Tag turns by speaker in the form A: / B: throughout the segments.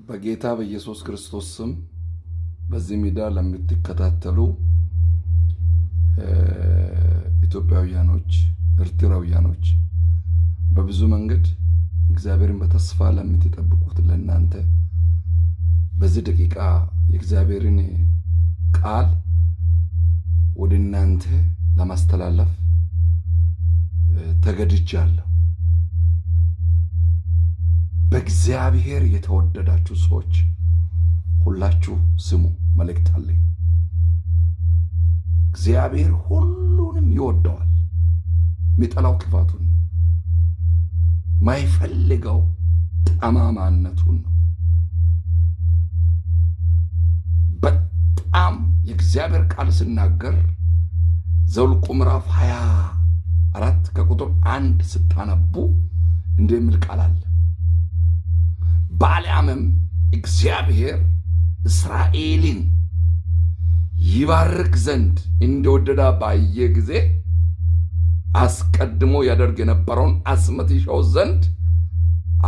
A: በጌታ በኢየሱስ ክርስቶስ ስም በዚህ ሚዲያ ለምትከታተሉ ኢትዮጵያውያኖች ኤርትራውያኖች በብዙ መንገድ እግዚአብሔርን በተስፋ ለምትጠብቁት ለእናንተ በዚህ ደቂቃ የእግዚአብሔርን ቃል ወደ እናንተ ለማስተላለፍ ተገድጃለሁ። በእግዚአብሔር የተወደዳችሁ ሰዎች ሁላችሁ ስሙ፣ መልእክት አለኝ። እግዚአብሔር ሁሉንም ይወደዋል። የሚጠላው ክፋቱን ነው፣ ማይፈልገው ጠማማነቱን ነው። በጣም የእግዚአብሔር ቃል ሲናገር ዘኍልቍ ምዕራፍ 24 ከቁጥር 1 ስታነቡ እንዲህ የሚል ቃል አለ። ባልዓምም እግዚአብሔር እስራኤልን ይባርክ ዘንድ እንደወደደ ባየ ጊዜ አስቀድሞ ያደርግ የነበረውን አስመት ይሻው ዘንድ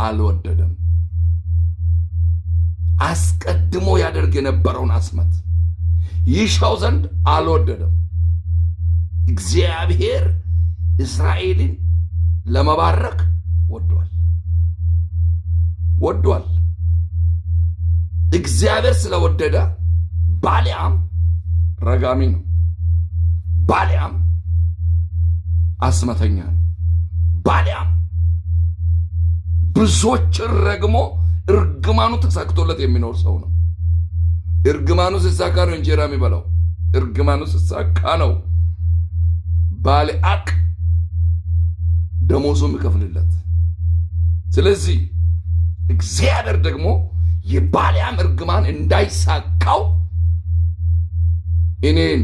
A: አልወደደም። አስቀድሞ ያደርግ የነበረውን አስመት ይሻው ዘንድ አልወደደም። እግዚአብሔር እስራኤልን ለመባረክ ወዷል። እግዚአብሔር ስለወደደ ባልዓም ረጋሚ ነው። ባልዓም አስመተኛ ነው። ባልዓም ብዙዎችን ረግሞ እርግማኑ ተሳክቶለት የሚኖር ሰው ነው። እርግማኑ ሲሳካ ነው እንጀራ የሚበላው። እርግማኑ ሲሳካ ነው ባልዓቅ ደሞዙ የሚከፍልለት። ስለዚህ እግዚአብሔር ደግሞ የባልዓም እርግማን እንዳይሳካው እኔን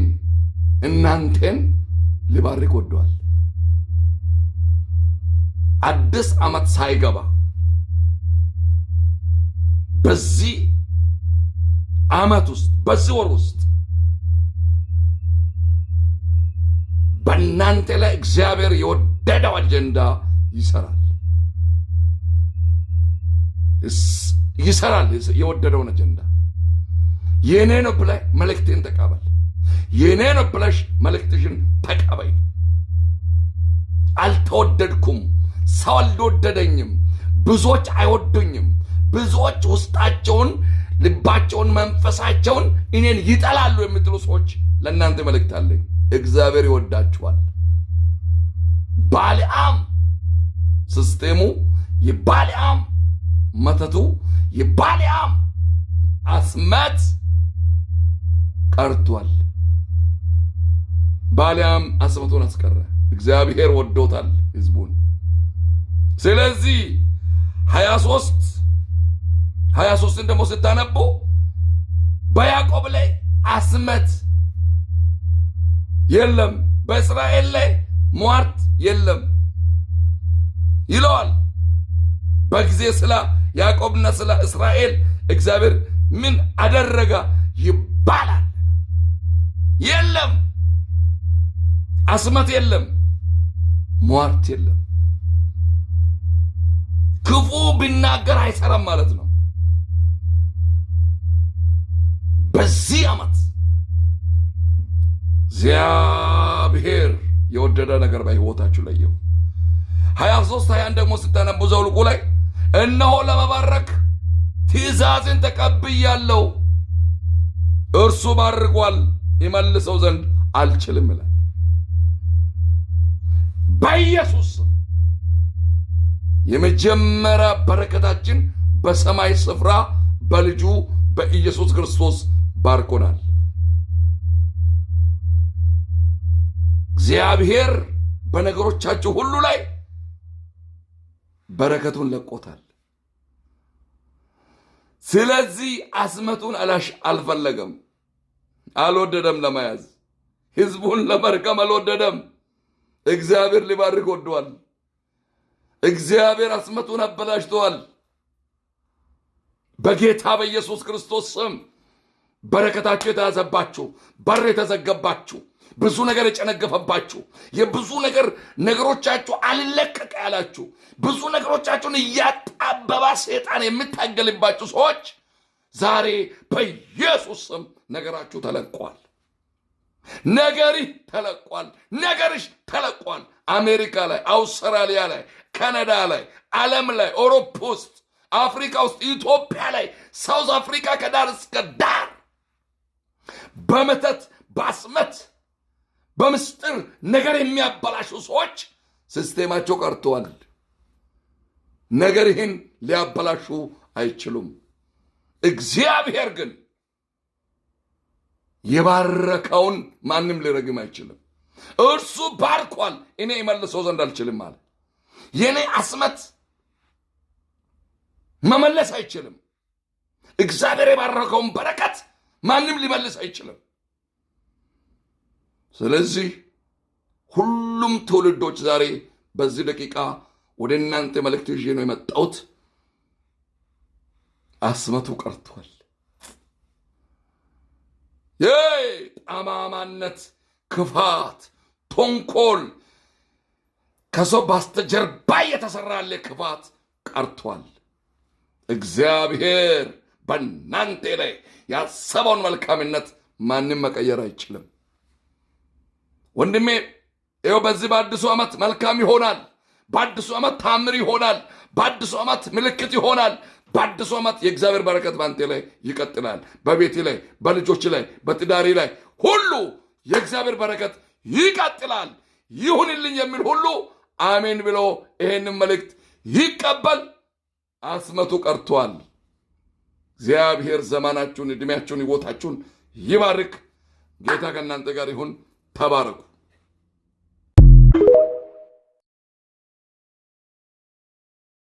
A: እናንተን ሊባርክ ወዷል። አዲስ ዓመት ሳይገባ በዚህ ዓመት ውስጥ በዚህ ወር ውስጥ በእናንተ ላይ እግዚአብሔር የወደደው አጀንዳ ይሰራል። የወደደውን አጀንዳ የኔ ነው ብለህ መልእክቴን ተቀበል። የኔ ነው ብለሽ መልእክትሽን ተቀበይ። አልተወደድኩም፣ ሰው አልወደደኝም፣ ብዙዎች አይወዱኝም፣ ብዙዎች ውስጣቸውን፣ ልባቸውን፣ መንፈሳቸውን እኔን ይጠላሉ የምትሉ ሰዎች ለእናንተ መልእክት አለኝ። እግዚአብሔር ይወዳችኋል። ባልዓም ሲስቴሙ፣ የባልዓም መተቱ፣ የባልዓም አስመት ቀርቷል። ባልዓም አስመቱን አስቀረ። እግዚአብሔር ወዶታል ህዝቡን። ስለዚህ 23ን ደግሞ ስታነቡ በያዕቆብ ላይ አስመት የለም፣ በእስራኤል ላይ ሟርት የለም ይለዋል። በጊዜ ስለ ያዕቆብና ስለ እስራኤል እግዚአብሔር ምን አደረገ ይባላል። የለም፣ አስመት የለም፣ ሟርት የለም። ክፉ ቢናገር አይሰራም ማለት ነው። በዚህ ዓመት እግዚአብሔር የወደደ ነገር በሕይወታችሁ ላይ ይሁን። 23:21 ደግሞ ስታነቡ ዘኍልቍ ላይ እነሆ ለመባረክ ትእዛዝን ተቀብያለሁ፣ እርሱ ባርኳል፣ ይመልሰው ዘንድ አልችልም ይላል። በኢየሱስ የመጀመሪያ በረከታችን በሰማይ ስፍራ በልጁ በኢየሱስ ክርስቶስ ባርኮናል። እግዚአብሔር በነገሮቻችሁ ሁሉ ላይ በረከቱን ለቆታል። ስለዚህ አስመቱን አልፈለገም፣ አልወደደም ለመያዝ። ህዝቡን ለመርገም አልወደደም። እግዚአብሔር ሊባርክ ወዷል። እግዚአብሔር አስመቱን አበላሽተዋል። በጌታ በኢየሱስ ክርስቶስ ስም በረከታችሁ የተያዘባችሁ፣ በር የተዘገባችሁ፣ ብዙ ነገር የጨነገፈባችሁ የብዙ ነገሮቻችሁ አልለቀቅ ያላችሁ ብዙ ነገሮቻችሁን እያጣበባ ሰይጣን የምታገልባችሁ ሰዎች ዛሬ በኢየሱስ ስም ነገራችሁ ተለቋል። ነገርህ ተለቋል። ነገርሽ ተለቋል። አሜሪካ ላይ፣ አውስትራሊያ ላይ፣ ካናዳ ላይ፣ ዓለም ላይ፣ አውሮፓ ውስጥ፣ አፍሪካ ውስጥ፣ ኢትዮጵያ ላይ፣ ሳውዝ አፍሪካ ከዳር እስከ ዳር በመተት በአስመት በምስጢር ነገር የሚያበላሹ ሰዎች ሲስቴማቸው ቀርተዋል። ነገርህን ሊያበላሹ አይችሉም። እግዚአብሔር ግን የባረከውን ማንም ሊረግም አይችልም። እርሱ ባርኳል፣ እኔ እመልሰው ዘንድ አልችልም አለ። የኔ አስመት መመለስ አይችልም። እግዚአብሔር የባረከውን በረከት ማንም ሊመልስ አይችልም። ስለዚህ ሁሉም ትውልዶች ዛሬ በዚህ ደቂቃ ወደ እናንተ መልእክት ይዤ ነው የመጣሁት። አስመቱ ቀርቷል። ጠማማነት፣ ክፋት፣ ተንኮል፣ ከሰው በስተጀርባ የተሰራለ ክፋት ቀርቷል። እግዚአብሔር በእናንተ ላይ ያሰበውን መልካምነት ማንም መቀየር አይችልም። ወንድሜ ይኸው በዚህ በአዲሱ ዓመት መልካም ይሆናል። በአዲሱ ዓመት ታምር ይሆናል። በአዲሱ ዓመት ምልክት ይሆናል። በአዲሱ ዓመት የእግዚአብሔር በረከት ባንተ ላይ ይቀጥላል። በቤት ላይ፣ በልጆች ላይ፣ በትዳሪ ላይ ሁሉ የእግዚአብሔር በረከት ይቀጥላል። ይሁንልኝ የሚል ሁሉ አሜን ብሎ ይሄንን መልእክት ይቀበል። አስመቱ ቀርቷል። እግዚአብሔር ዘመናችሁን፣ ዕድሜያችሁን፣ ሕይወታችሁን ይባርክ። ጌታ ከእናንተ ጋር ይሁን። ተባረኩ።